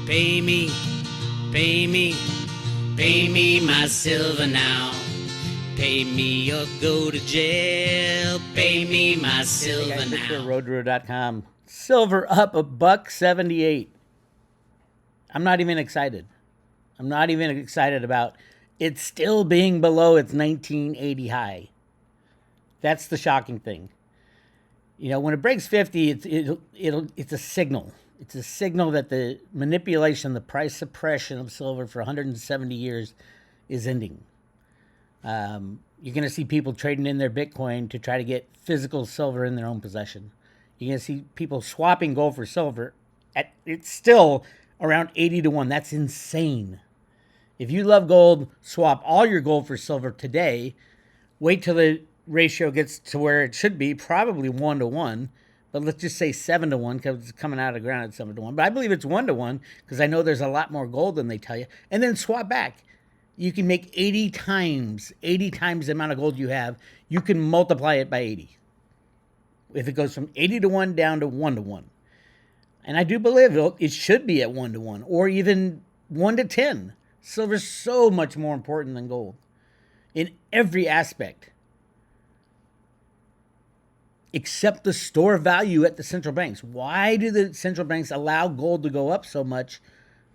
Pay me, pay me, pay me my silver now. Pay me or go to jail. Pay me my silver Hey guys, now. roadrunner.com. Silver up $1.78. I'm not even excited. I'm not even excited about it still being below its 1980 high. That's the shocking thing. You know, when it breaks 50, it's a signal. It's a signal that the manipulation, the price suppression of silver for 170 years is ending. You're going to see people trading in their Bitcoin to try to get physical silver in their own possession. You're going to see people swapping gold for silver. It's still around 80 to 1. That's insane. If you love gold, swap all your gold for silver today. Wait till the ratio gets to where it should be, probably 1 to 1. But let's just say 7 to 1 because it's coming out of the ground at 7 to 1. But I believe it's 1 to 1 because I know there's a lot more gold than they tell you. And then swap back. You can make 80 times the amount of gold you have. You can multiply it by 80. If it goes from 80 to 1 down to 1 to 1. And I do believe it should be at 1 to 1 or even 1 to 10. Silver's so much more important than gold in every aspect. Except the store value at the central banks. Why do the central banks allow gold to go up so much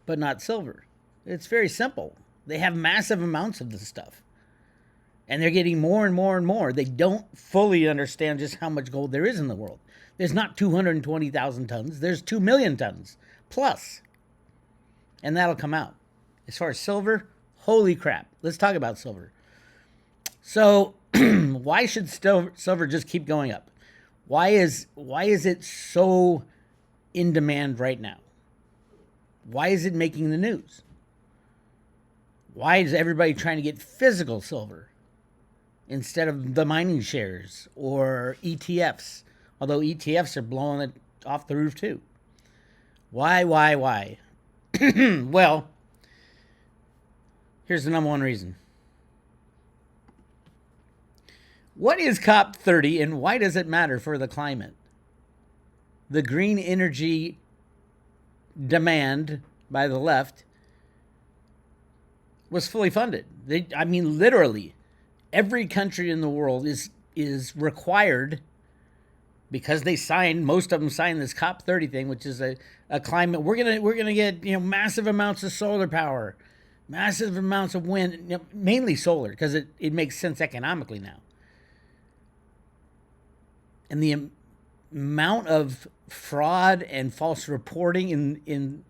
but not silver? It's very simple. They have massive amounts of this stuff. And they're getting more and more and more. They don't fully understand just how much gold there is in the world. There's not 220,000 tons. There's 2 million tons plus. And that'll come out. As far as silver, holy crap. Let's talk about silver. So why should silver just keep going up? Why is it so in demand right now? Why is it making the news? Why is everybody trying to get physical silver instead of the mining shares or ETFs? Although ETFs are blowing it off the roof too. Why? Well, here's the number one reason. What is COP30 and why does it matter for the climate? The green energy demand by the left was fully funded. Literally, every country in the world is required, because they signed, most of them signed this COP30 thing, which is a climate. We're gonna get massive amounts of solar power, massive amounts of wind, mainly solar, because it makes sense economically now. And the amount of fraud and false reporting in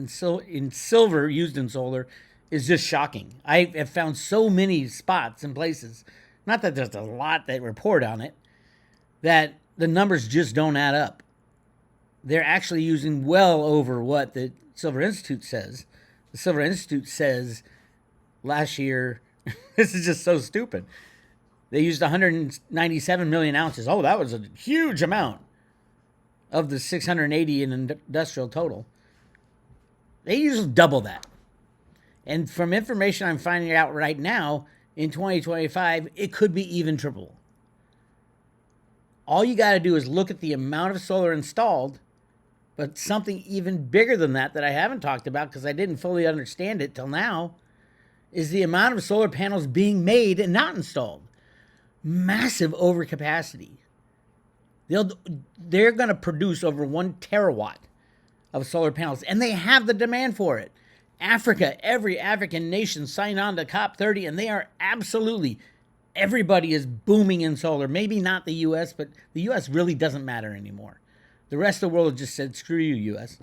silver used in solar is just shocking. I have found so many spots and places, not that there's a lot that report on it, that the numbers just don't add up. They're actually using well over what the Silver Institute says. The Silver Institute says last year, this is just so stupid, they used 197 million ounces. Oh, that was a huge amount of the 680 in industrial total. They usually double that. And from information I'm finding out right now, in 2025, it could be even triple. All you got to do is look at the amount of solar installed, but something even bigger than that I haven't talked about because I didn't fully understand it till now, is the amount of solar panels being made and not installed. Massive overcapacity. They're going to produce over 1 terawatt of solar panels, and they have the demand for it. Africa, every African nation signed on to COP30, and they are absolutely, everybody is booming in solar. Maybe not the U.S., but the U.S. really doesn't matter anymore. The rest of the world just said, screw you, U.S.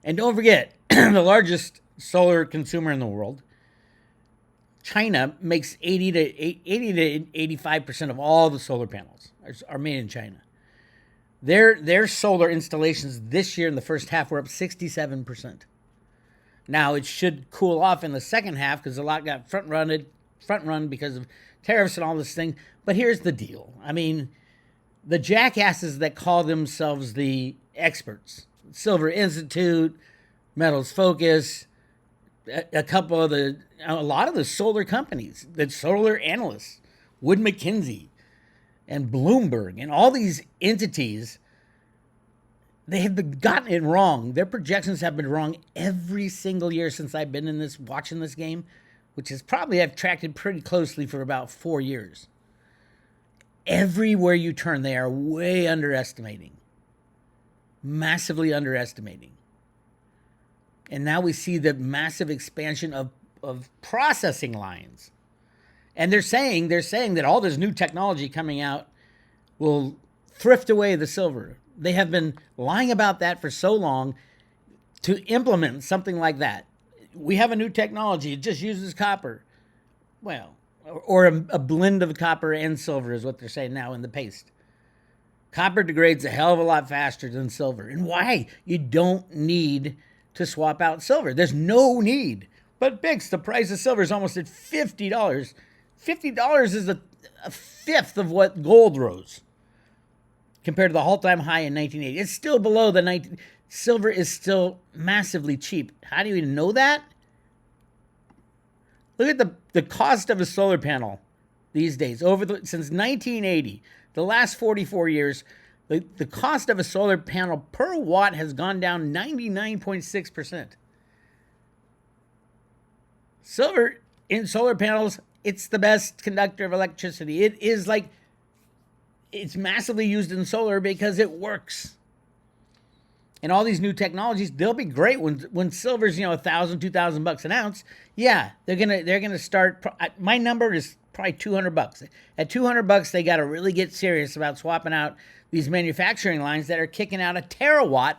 And don't forget, the largest solar consumer in the world, China, makes 80 to 85% of all the solar panels are made in China. Their solar installations this year in the first half were up 67%. Now, it should cool off in the second half because a lot got front run because of tariffs and all this thing. But here's the deal. The jackasses that call themselves the experts, Silver Institute, Metals Focus, a lot of the solar companies, the solar analysts, Wood Mackenzie and Bloomberg and all these entities they have gotten it wrong. Their projections have been wrong every single year since I've been in this, watching this game, which is probably I've tracked it pretty closely for about 4 years. Everywhere you turn, they are way underestimating, massively underestimating. And now we see the massive expansion of processing lines. And they're saying that all this new technology coming out will thrift away the silver. They have been lying about that for so long. To implement something like that, we have a new technology. It just uses copper. Well, or a blend of copper and silver is what they're saying now in the paste. Copper degrades a hell of a lot faster than silver. And why? You don't need to swap out silver. There's no need. But Bix, the price of silver is almost at $50. $50 is a fifth of what gold rose compared to the all-time high in 1980. It's still below the silver is still massively cheap. How do you even know that? Look at the cost of a solar panel these days. Since 1980, the last 44 years, the cost of a solar panel per watt has gone down 99.6%. Silver in solar panels, it's the best conductor of electricity. It's massively used in solar because it works. And all these new technologies, they'll be great when silver's, $1,000, $2,000 an ounce. Yeah, they're gonna start. My number is probably $200. At $200, they got to really get serious about swapping out these manufacturing lines that are kicking out a terawatt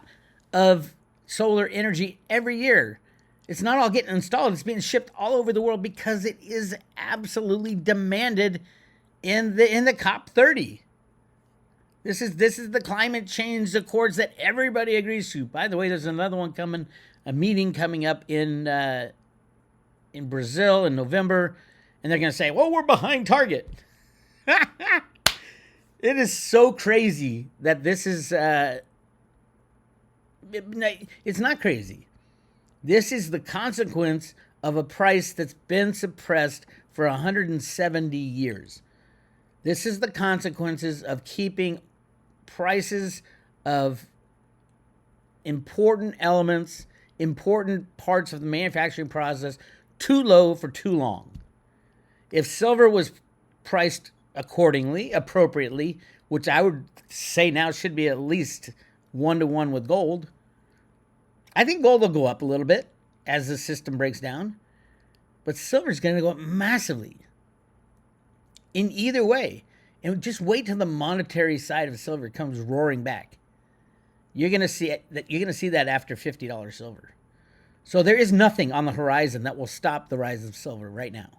of solar energy every year. It's not all getting installed. It's being shipped all over the world because it is absolutely demanded in the COP30. This is the climate change accords that everybody agrees to. By the way, there's another one coming, a meeting coming up in Brazil in November, and they're going to say, "Well, we're behind target." It is so crazy that this is. It's not crazy. This is the consequence of a price that's been suppressed for 170 years. This is the consequences of keeping prices of important elements, important parts of the manufacturing process too low for too long. If silver was priced accordingly, appropriately, which I would say now should be at least 1-to-1 with gold, I think gold will go up a little bit as the system breaks down, but silver is going to go up massively in either way. And just wait till the monetary side of silver comes roaring back. You're going to see that. You're going to see that after $50 silver. So there is nothing on the horizon that will stop the rise of silver right now,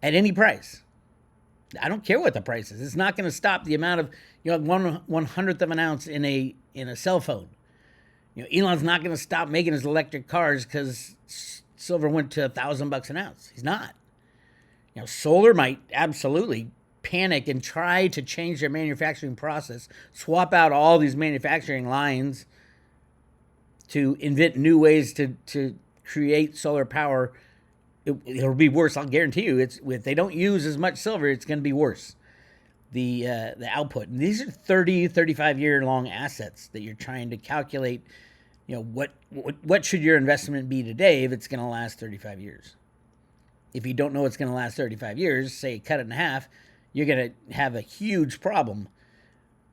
at any price. I don't care what the price is. It's not going to stop the amount of 1/100th of an ounce in a cell phone. Elon's not going to stop making his electric cars because silver went to $1,000 an ounce. He's not. Solar might absolutely panic and try to change their manufacturing process, swap out all these manufacturing lines to invent new ways to create solar power. It'll be worse. I'll guarantee you. If they don't use as much silver, it's going to be worse. The output. And these are 30, 35-year long assets that you're trying to calculate. What should your investment be today if it's going to last 35 years? If you don't know it's going to last 35 years, say cut it in half, you're going to have a huge problem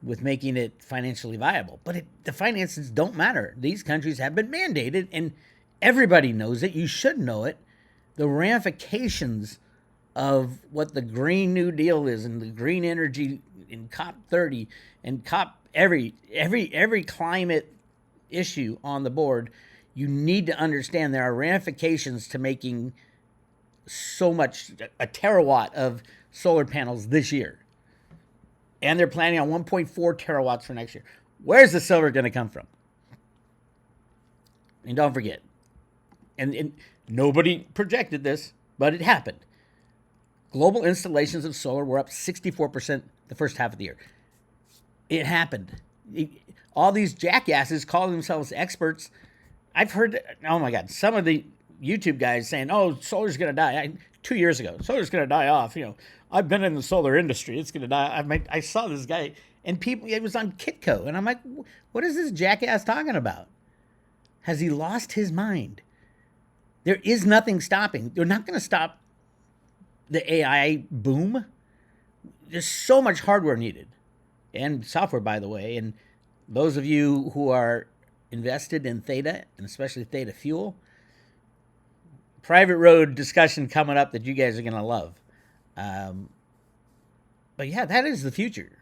with making it financially viable. But the finances don't matter. These countries have been mandated, and everybody knows it. You should know it. The ramifications of what the Green New Deal is and the green energy in COP30 and every climate issue on the board, you need to understand there are ramifications to making so much, a terawatt of solar panels this year. And they're planning on 1.4 terawatts for next year. Where's the silver going to come from? And don't forget, and nobody projected this, but it happened. Global installations of solar were up 64% the first half of the year. It happened. All these jackasses call themselves experts. I've heard, oh my God, some of the YouTube guys saying, "Oh, solar's going to die." 2 years ago, solar's going to die off. I've been in the solar industry. It's going to die. I saw this guy, And people, it was on Kitco. And I'm like, what is this jackass talking about? Has he lost his mind? There is nothing stopping. They're not going to stop the AI boom. There's so much hardware needed and software, by the way. And those of you who are invested in Theta, and especially Theta Fuel, private road discussion coming up that you guys are going to love. But yeah, that is the future.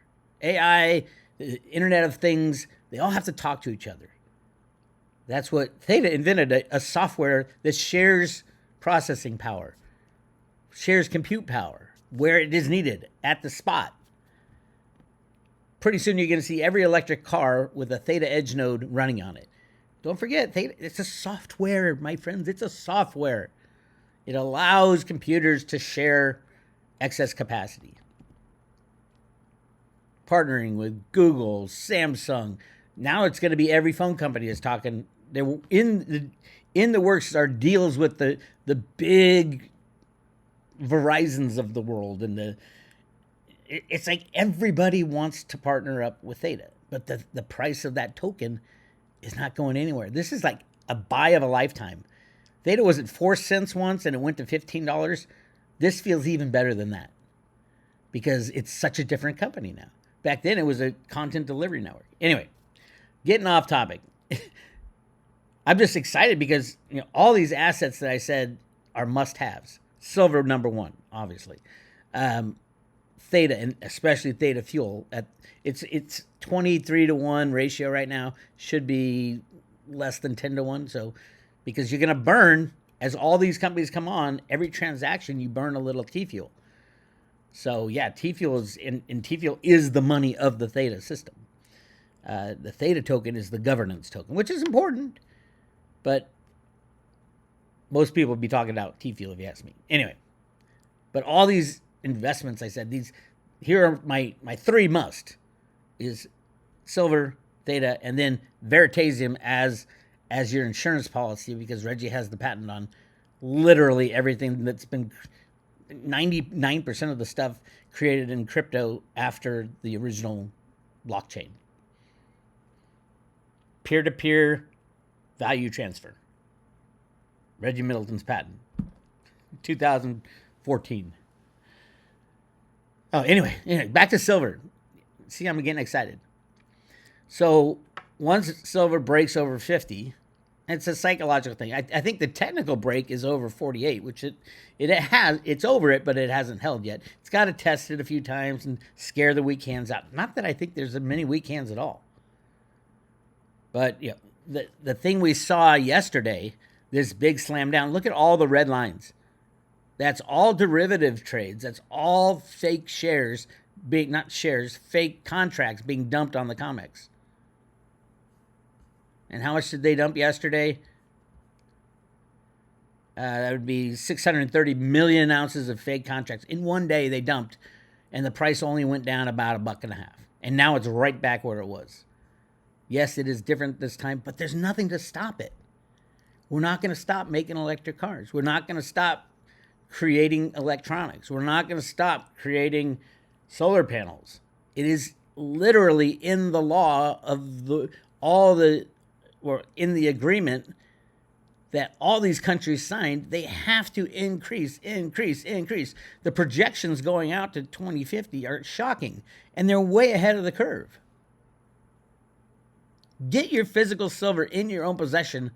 AI, the Internet of Things, they all have to talk to each other. That's what Theta invented, a software that shares processing power, shares compute power where it is needed at the spot. Pretty soon you're going to see every electric car with a Theta Edge node running on it. Don't forget, Theta, it's a software, my friends. It's a software. It allows computers to share excess capacity. Partnering with Google, Samsung. Now it's going to be every phone company is talking. They're in the works are deals with the big Verizons of the world, and it's like everybody wants to partner up with Theta, but the price of that token is not going anywhere. This is like a buy of a lifetime. Theta was at 4 cents once and it went to $15. This feels even better than that because it's such a different company now. Back then it was a content delivery network. Anyway, getting off topic. I'm just excited because all these assets that I said are must-haves. Silver, number one, obviously. Theta, and especially Theta Fuel, it's 23-to-1 ratio right now. Should be less than 10-to-1. So, because you're going to burn, as all these companies come on, every transaction you burn a little T-Fuel. So yeah, T-Fuel is T-Fuel is the money of the Theta system. The Theta token is the governance token, which is important, but most people would be talking about T-Fuel if you ask me. Anyway, but all these investments, I said, here are my three must is silver, Theta, and then Veritasium as your insurance policy, because Reggie has the patent on literally everything that's been 99% of the stuff created in crypto after the original blockchain. Peer-to-peer value transfer. Reggie Middleton's patent. 2014. Oh, anyway, back to silver. See, I'm getting excited. So once silver breaks over 50, it's a psychological thing. I think the technical break is over 48, which it's over it, but it hasn't held yet. It's got to test it a few times and scare the weak hands out. Not that I think there's many weak hands at all. But the thing we saw yesterday, this big slam down, look at all the red lines. That's all derivative trades. That's all fake shares, fake contracts being dumped on the COMEX. And how much did they dump yesterday? That would be 630 million ounces of fake contracts. In one day they dumped, and the price only went down about $1.50. And now it's right back where it was. Yes, it is different this time, but there's nothing to stop it. We're not going to stop making electric cars. We're not going to stop creating electronics. We're not going to stop creating solar panels. It is literally in the law of in the agreement that all these countries signed. They have to increase. The projections going out to 2050 are shocking, and they're way ahead of the curve. Get your physical silver in your own possession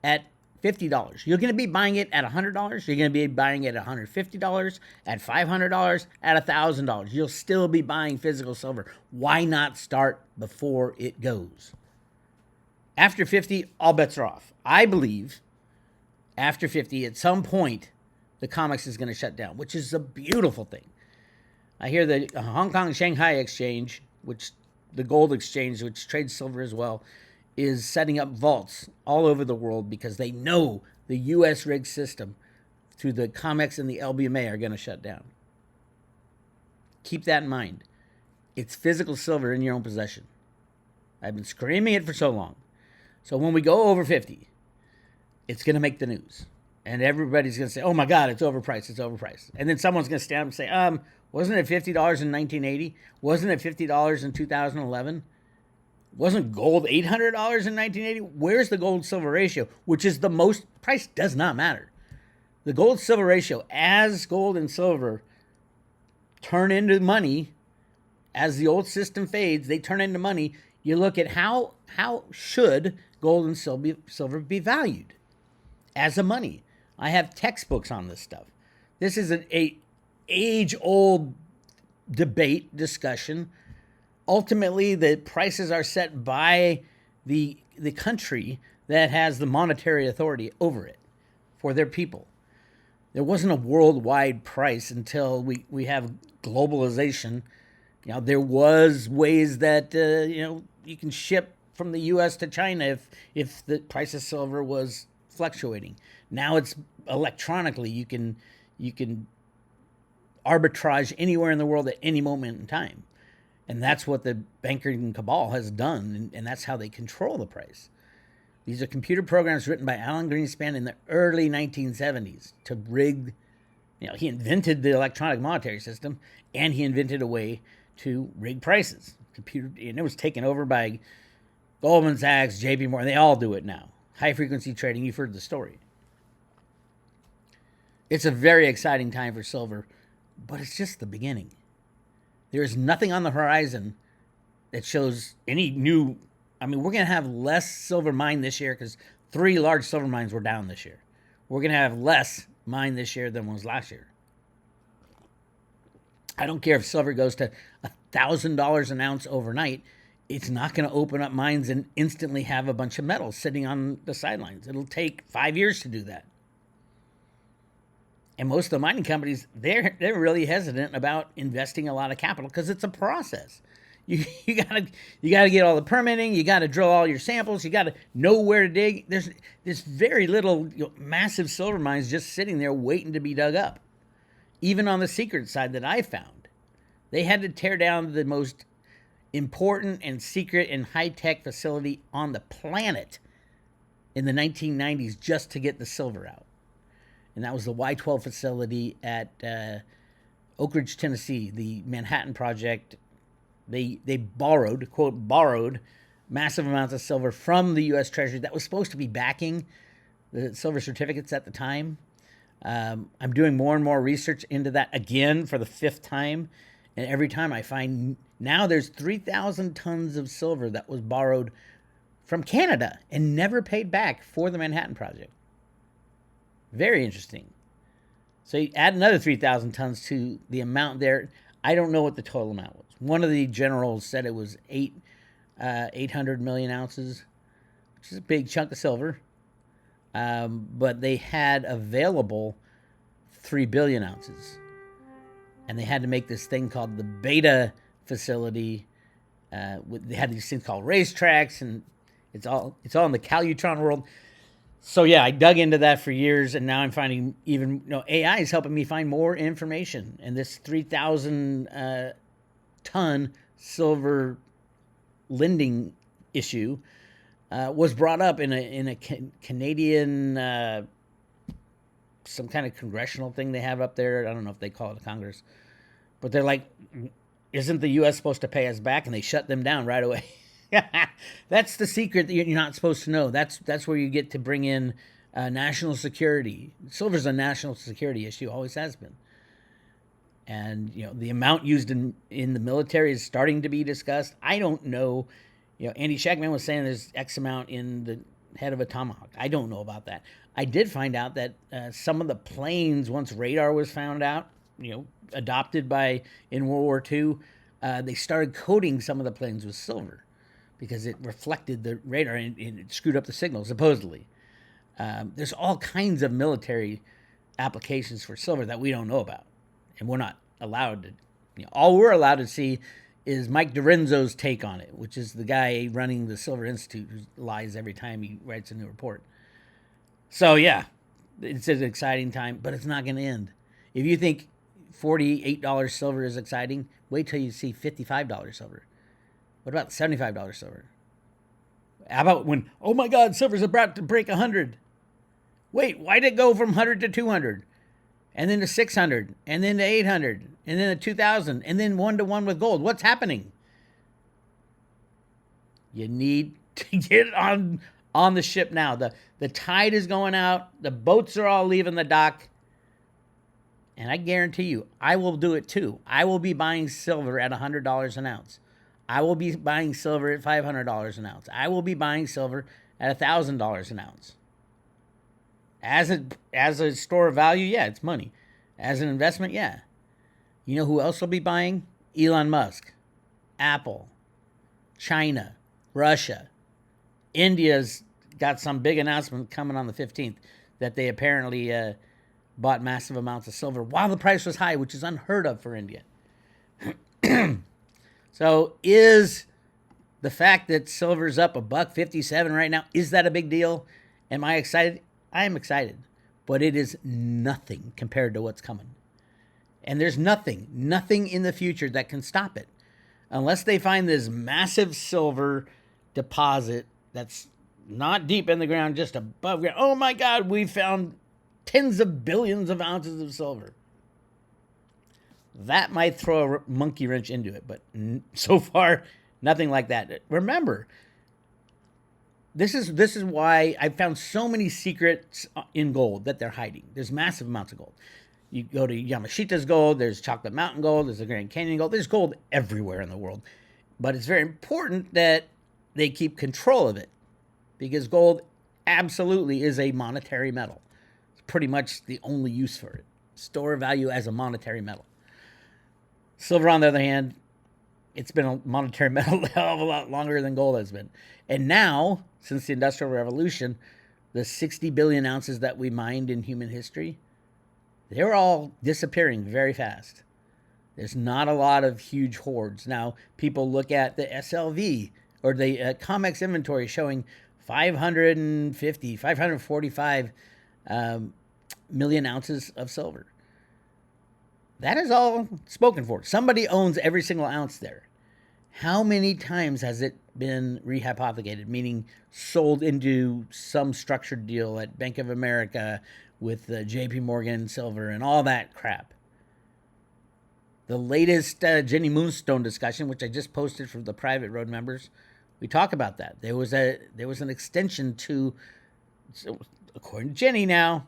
at $50. You're going to be buying it at $100. You're going to be buying it at $150, at $500, at $1,000. You'll still be buying physical silver. Why not start before it goes? After 50, all bets are off. I believe after 50, at some point, the COMEX is going to shut down, which is a beautiful thing. I hear the Hong Kong Shanghai Exchange, the gold exchange, which trades silver as well, is setting up vaults all over the world because they know the U.S. rig system through the COMEX and the LBMA are going to shut down. Keep that in mind. It's physical silver in your own possession. I've been screaming it for so long. So when we go over 50, it's going to make the news. And everybody's going to say, "Oh my God, it's overpriced. It's overpriced." And then someone's going to stand up and say, wasn't it $50 in 1980? Wasn't it $50 in 2011? Wasn't gold $800 in 1980? Where's the gold silver ratio, which is the most? Price does not matter. The gold silver ratio, as gold and silver turn into money, as the old system fades, they turn into money. You look at how should gold and silver be valued as a money. I have textbooks on this stuff. This is an age-old debate, discussion. Ultimately, the prices are set by the country that has the monetary authority over it for their people. There wasn't a worldwide price until we have globalization. There was ways that you can ship from the U.S. to China if the price of silver was fluctuating. Now it's electronically. You can arbitrage anywhere in the world at any moment in time. And that's what the banking cabal has done, and that's how they control the price. These are computer programs written by Alan Greenspan in the early 1970s to rig. He invented the electronic monetary system, and he invented a way to rig prices. And it was taken over by Goldman Sachs, J.P. Morgan. They all do it now. High-frequency trading, you've heard the story. It's a very exciting time for silver, but it's just the beginning. There is nothing on the horizon that shows any new. We're going to have less silver mined this year because 3 large silver mines were down this year. We're going to have less mined this year than was last year. I don't care if silver goes to $1,000 an ounce overnight. It's not going to open up mines and instantly have a bunch of metal sitting on the sidelines. It'll take 5 years to do that. And most of the mining companies, they're really hesitant about investing a lot of capital because it's a process. You gotta get all the permitting. You gotta drill all your samples. You gotta know where to dig. There's very little massive silver mines just sitting there waiting to be dug up. Even on the secret side that I found, they had to tear down the most important and secret and high-tech facility on the planet in the 1990s just to get the silver out. And that was the Y12 facility at Oak Ridge, Tennessee, the Manhattan Project. They borrowed, quote, borrowed massive amounts of silver from the U.S. Treasury that was supposed to be backing the silver certificates at the time. I'm doing more and more research into that again for the 5th time. And every time I find now there's 3,000 tons of silver that was borrowed from Canada and never paid back for the Manhattan Project. Very interesting. So you add another 3,000 tons to the amount there. I don't know what the total amount was. One of the generals said it was 800 million ounces, which is a big chunk of silver. But they had available 3 billion ounces. And they had to make this thing called the Beta facility. They had these things called racetracks, and it's all in the Calutron world. So yeah, I dug into that for years, and now I'm finding even AI is helping me find more information. And this 3,000 ton silver lending issue was brought up in a Canadian some kind of congressional thing they have up there. I don't know if they call it a Congress, but they're like, isn't the U.S. supposed to pay us back? And they shut them down right away. That's the secret that you're not supposed to know. That's where you get to bring in national security. Silver's a national security issue, always has been. And the amount used in the military is starting to be discussed. I don't know. Andy Shackman was saying there's X amount in the head of a Tomahawk. I don't know about that. I did find out that some of the planes, once radar was found out, adopted in World War II, they started coating some of the planes with silver because it reflected the radar and it screwed up the signal, supposedly. There's all kinds of military applications for silver that we don't know about, and we're not allowed to. All we're allowed to see is Mike DiRenzo's take on it, which is the guy running the Silver Institute who lies every time he writes a new report. So yeah, it's an exciting time, but it's not going to end. If you think $48 silver is exciting, wait till you see $55 silver. What about $75 silver? How about when, oh my God, silver's about to break 100? Wait, why did it go from 100 to 200? And then to 600, and then to 800, and then to 2,000, and then 1-to-1 with gold? What's happening? You need to get on the ship now. The tide is going out. The boats are all leaving the dock. And I guarantee you, I will do it too. I will be buying silver at $100 an ounce. I will be buying silver at $500 an ounce. I will be buying silver at $1,000 an ounce. As a store of value, yeah, it's money. As an investment, yeah. You know who else will be buying? Elon Musk, Apple, China, Russia. India's got some big announcement coming on the 15th that they apparently bought massive amounts of silver while the price was high, which is unheard of for India. So is the fact that silver's up $1.57 right now, is that a big deal? Am I excited? I am excited, but it is nothing compared to what's coming. And there's nothing in the future that can stop it. Unless they find this massive silver deposit that's not deep in the ground, just above ground. Oh my God, we found tens of billions of ounces of silver. That might throw a monkey wrench into it, but so far, nothing like that. Remember, this is why I found so many secrets in gold that they're hiding. There's massive amounts of gold. You go to Yamashita's gold, there's Chocolate Mountain gold, there's the Grand Canyon gold. There's gold everywhere in the world. But it's very important that they keep control of it, because gold absolutely is a monetary metal. It's pretty much the only use for it. Store value as a monetary metal. Silver, on the other hand, it's been a monetary metal a hell of a lot longer than gold has been. And now, since the Industrial Revolution, the 60 billion ounces that we mined in human history, they're all disappearing very fast. There's not a lot of huge hoards. Now, people look at the SLV or the COMEX inventory showing 545 million ounces of silver. That is all spoken for. Somebody owns every single ounce there. How many times has it been rehypothecated, meaning sold into some structured deal at Bank of America with JP Morgan silver and all that crap? The latest Jenny Moonstone discussion, which I just posted for the private road members, we talk about that. There was an extension to, so according to Jenny now,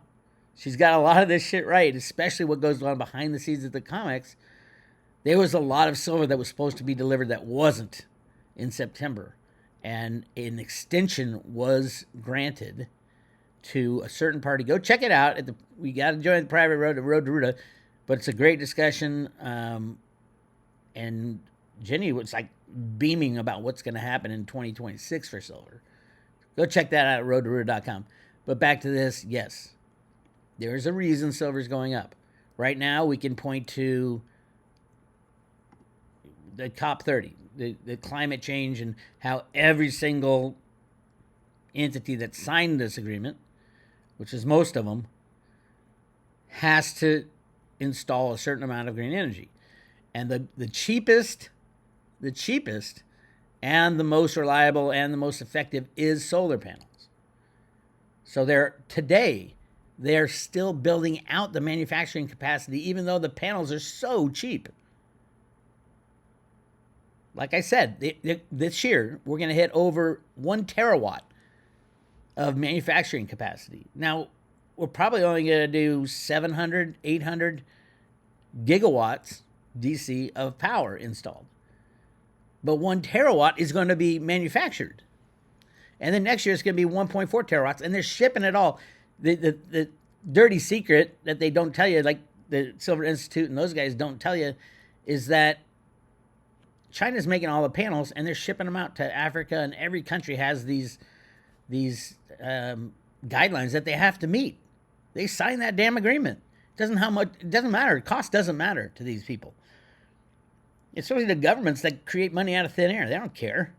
she's got a lot of this shit right, especially what goes on behind the scenes at the COMEX. There was a lot of silver that was supposed to be delivered that wasn't in September. And an extension was granted to a certain party. Go check it out. We got to join the private road, the Road to Ruta. But it's a great discussion. And Jenny was like beaming about what's going to happen in 2026 for silver. Go check that out at roadtoruta.com. But back to this, yes. There is a reason silver is going up. Right now, we can point to the COP30, the climate change, and how every single entity that signed this agreement, which is most of them, has to install a certain amount of green energy. And the cheapest and the most reliable and the most effective is solar panels. So they're still building out the manufacturing capacity, even though the panels are so cheap. Like I said, this year, we're going to hit over 1 terawatt of manufacturing capacity. Now, we're probably only going to do 700, 800 gigawatts DC of power installed. But 1 terawatt is going to be manufactured. And then next year, it's going to be 1.4 terawatts, and they're shipping it all. The dirty secret that they don't tell you, like the Silver Institute and those guys don't tell you, is that China's making all the panels and they're shipping them out to Africa, and every country has these guidelines that they have to meet. They sign that damn agreement. It doesn't matter. Cost doesn't matter to these people. It's only the governments that create money out of thin air. They don't care.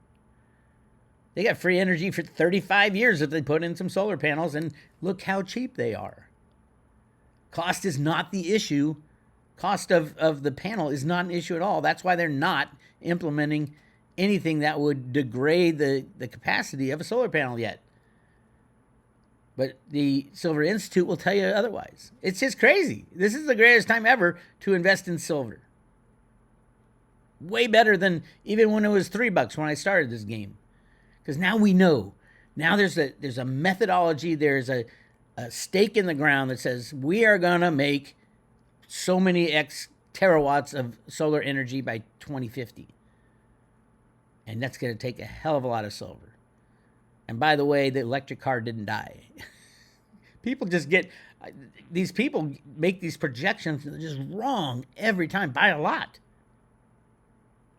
They got free energy for 35 years if they put in some solar panels, and look how cheap they are. Cost is not the issue. Cost of the panel is not an issue at all. That's why they're not implementing anything that would degrade the capacity of a solar panel yet. But the Silver Institute will tell you otherwise. It's just crazy. This is the greatest time ever to invest in silver. Way better than even when it was $3 when I started this game. Because now we know. Now there's a methodology, there's a stake in the ground that says we are going to make so many X terawatts of solar energy by 2050. And that's going to take a hell of a lot of silver. And by the way, the electric car didn't die. These people make these projections and they're just wrong every time by a lot.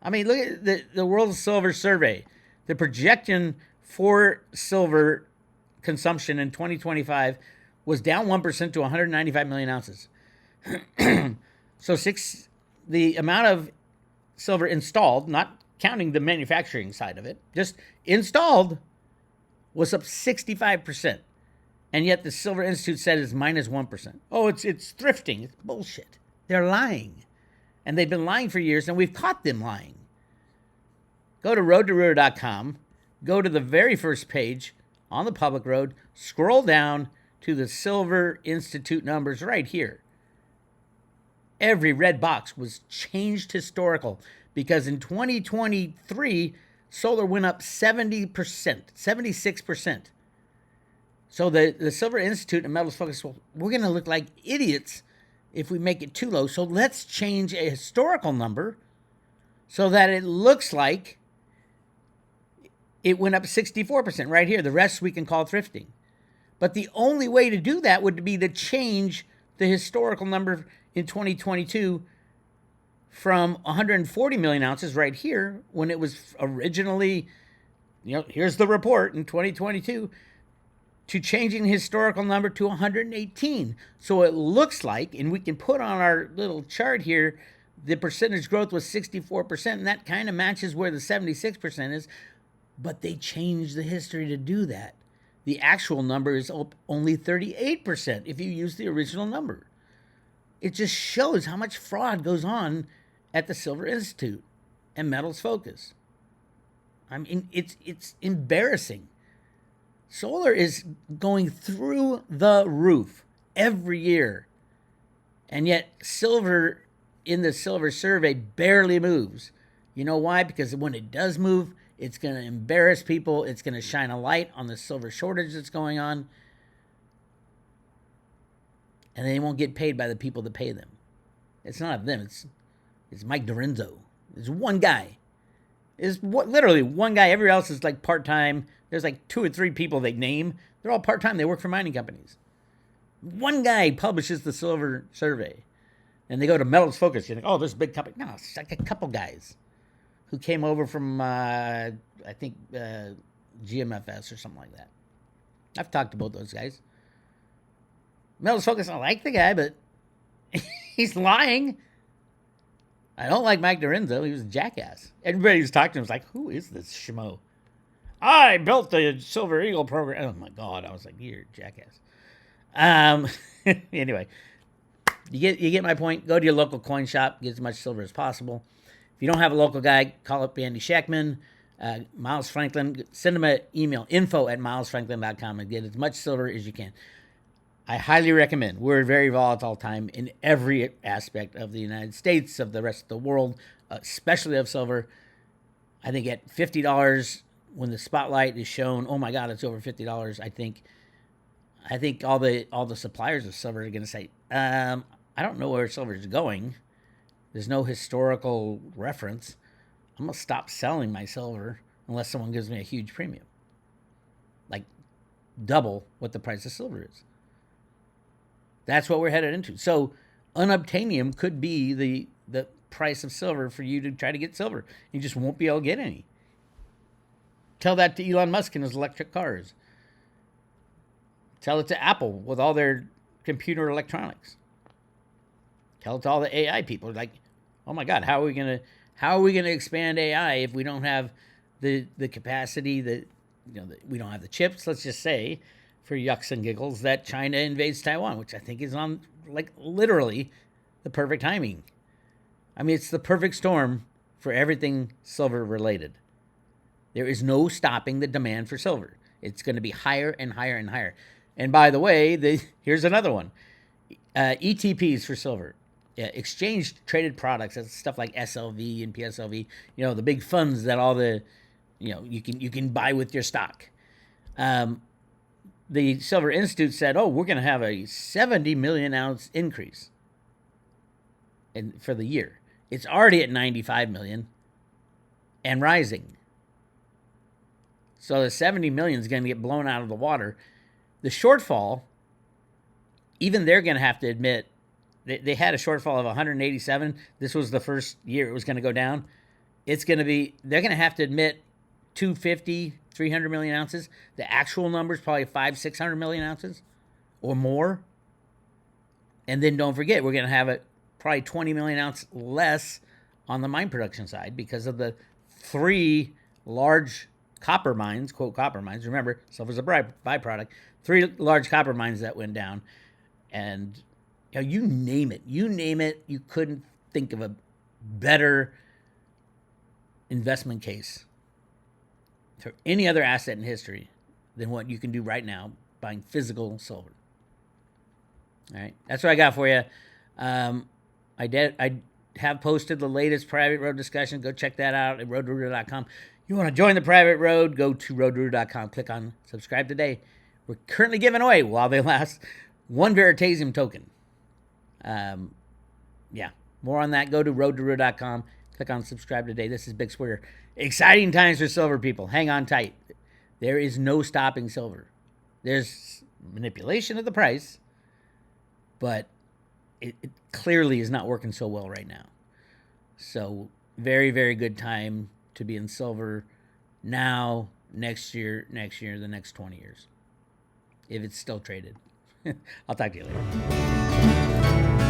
I mean, look at the World Silver Survey. The projection for silver consumption in 2025 was down 1% to 195 million ounces. So the amount of silver installed, not counting the manufacturing side of it, just installed, was up 65%. And yet the Silver Institute said it's minus 1%. Oh, it's thrifting. It's bullshit. They're lying. And they've been lying for years, and we've caught them lying. Go to roadtoroota.com, go to the very first page on the public road, scroll down to the Silver Institute numbers right here. Every red box was changed historical because in 2023, solar went up 70%, 76%. So the Silver Institute and Metals Focus, well, we're going to look like idiots if we make it too low. So let's change a historical number so that it looks like it went up 64% right here. The rest we can call thrifting. But the only way to do that would be to change the historical number in 2022 from 140 million ounces right here when it was originally, here's the report in 2022, to changing the historical number to 118. So it looks like, and we can put on our little chart here, the percentage growth was 64%, and that kind of matches where the 76% is, but they changed the history to do that. The actual number is only 38% if you use the original number. It just shows how much fraud goes on at the Silver Institute and Metals Focus. I mean, it's embarrassing. Solar is going through the roof every year, and yet silver in the Silver Survey barely moves. You know why? Because when it does move, it's going to embarrass people. It's going to shine a light on the silver shortage that's going on, and they won't get paid by the people that pay them. It's not them. It's Mike Dorenzo. It's one guy. It's literally one guy. Everybody else is like part-time. There's like 2 or 3 people they name. They're all part-time. They work for mining companies. One guy publishes the Silver Survey. And they go to Metals Focus. You think, oh, this big company. No, it's like a couple guys who came over from, I think, GMFS or something like that. I've talked to both those guys. Metals Focus, I like the guy, but he's lying. I don't like Mike Dorenzo. He was a jackass. Everybody who's talking to him was like, who is this schmo? I built the Silver Eagle program. Oh, my God. I was like, you're a jackass. Anyway, you get my point. Go to your local coin shop. Get as much silver as possible. If you don't have a local guy, call up Andy Shackman, Miles Franklin. Send him an email, info@milesfranklin.com, and get as much silver as you can. I highly recommend. We're a very volatile time in every aspect of the United States, of the rest of the world, especially of silver. I think at $50, when the spotlight is shown, oh my God, it's over $50. I think all the suppliers of silver are going to say, I don't know where silver is going. There's no historical reference. I'm going to stop selling my silver unless someone gives me a huge premium, like double what the price of silver is. That's what we're headed into. So unobtainium could be the price of silver for you to try to get silver. You just won't be able to get any. Tell that to Elon Musk and his electric cars. Tell it to Apple with all their computer electronics. Tell it to all the AI people. Like, oh my God, how are we gonna expand AI if we don't have the capacity we don't have the chips? Let's just say, for yucks and giggles, that China invades Taiwan, which I think is on like literally the perfect timing. I mean, it's the perfect storm for everything silver related. There is no stopping the demand for silver. It's going to be higher and higher and higher. And by the way, here's another one. ETPs for silver. Yeah, exchange traded products. That's stuff like SLV and PSLV. The big funds that all the, you can buy with your stock. The Silver Institute said, we're going to have a 70 million ounce increase for the year. It's already at 95 million and rising. So the 70 million is going to get blown out of the water. The shortfall, even they're going to have to admit, they had a shortfall of 187. This was the first year it was going to go down. They're going to have to admit 250, 300 million ounces. The actual number is probably 600 million ounces or more. And then don't forget, we're going to have probably 20 million ounce less on the mine production side because of the 3 large copper mines, quote copper mines. Remember, silver's a byproduct. 3 large copper mines that went down. And you name it. You couldn't think of a better investment case for any other asset in history than what you can do right now buying physical silver. All right, that's what I got for you. I have posted the latest private road discussion. Go check that out at roadrooter.com. You want to join the private road, go to roadrooter.com. Click on subscribe today. We're currently giving away, while they last, 1 Veritasium token. More on that. Go to roadrooter.com. Click on subscribe today. This is Bix Weir. Exciting times for silver, people. Hang on tight. There is no stopping silver. There's manipulation of the price, but it clearly is not working so well right now. So very, very good time to be in silver now, next year, the next 20 years, if it's still traded. I'll talk to you later.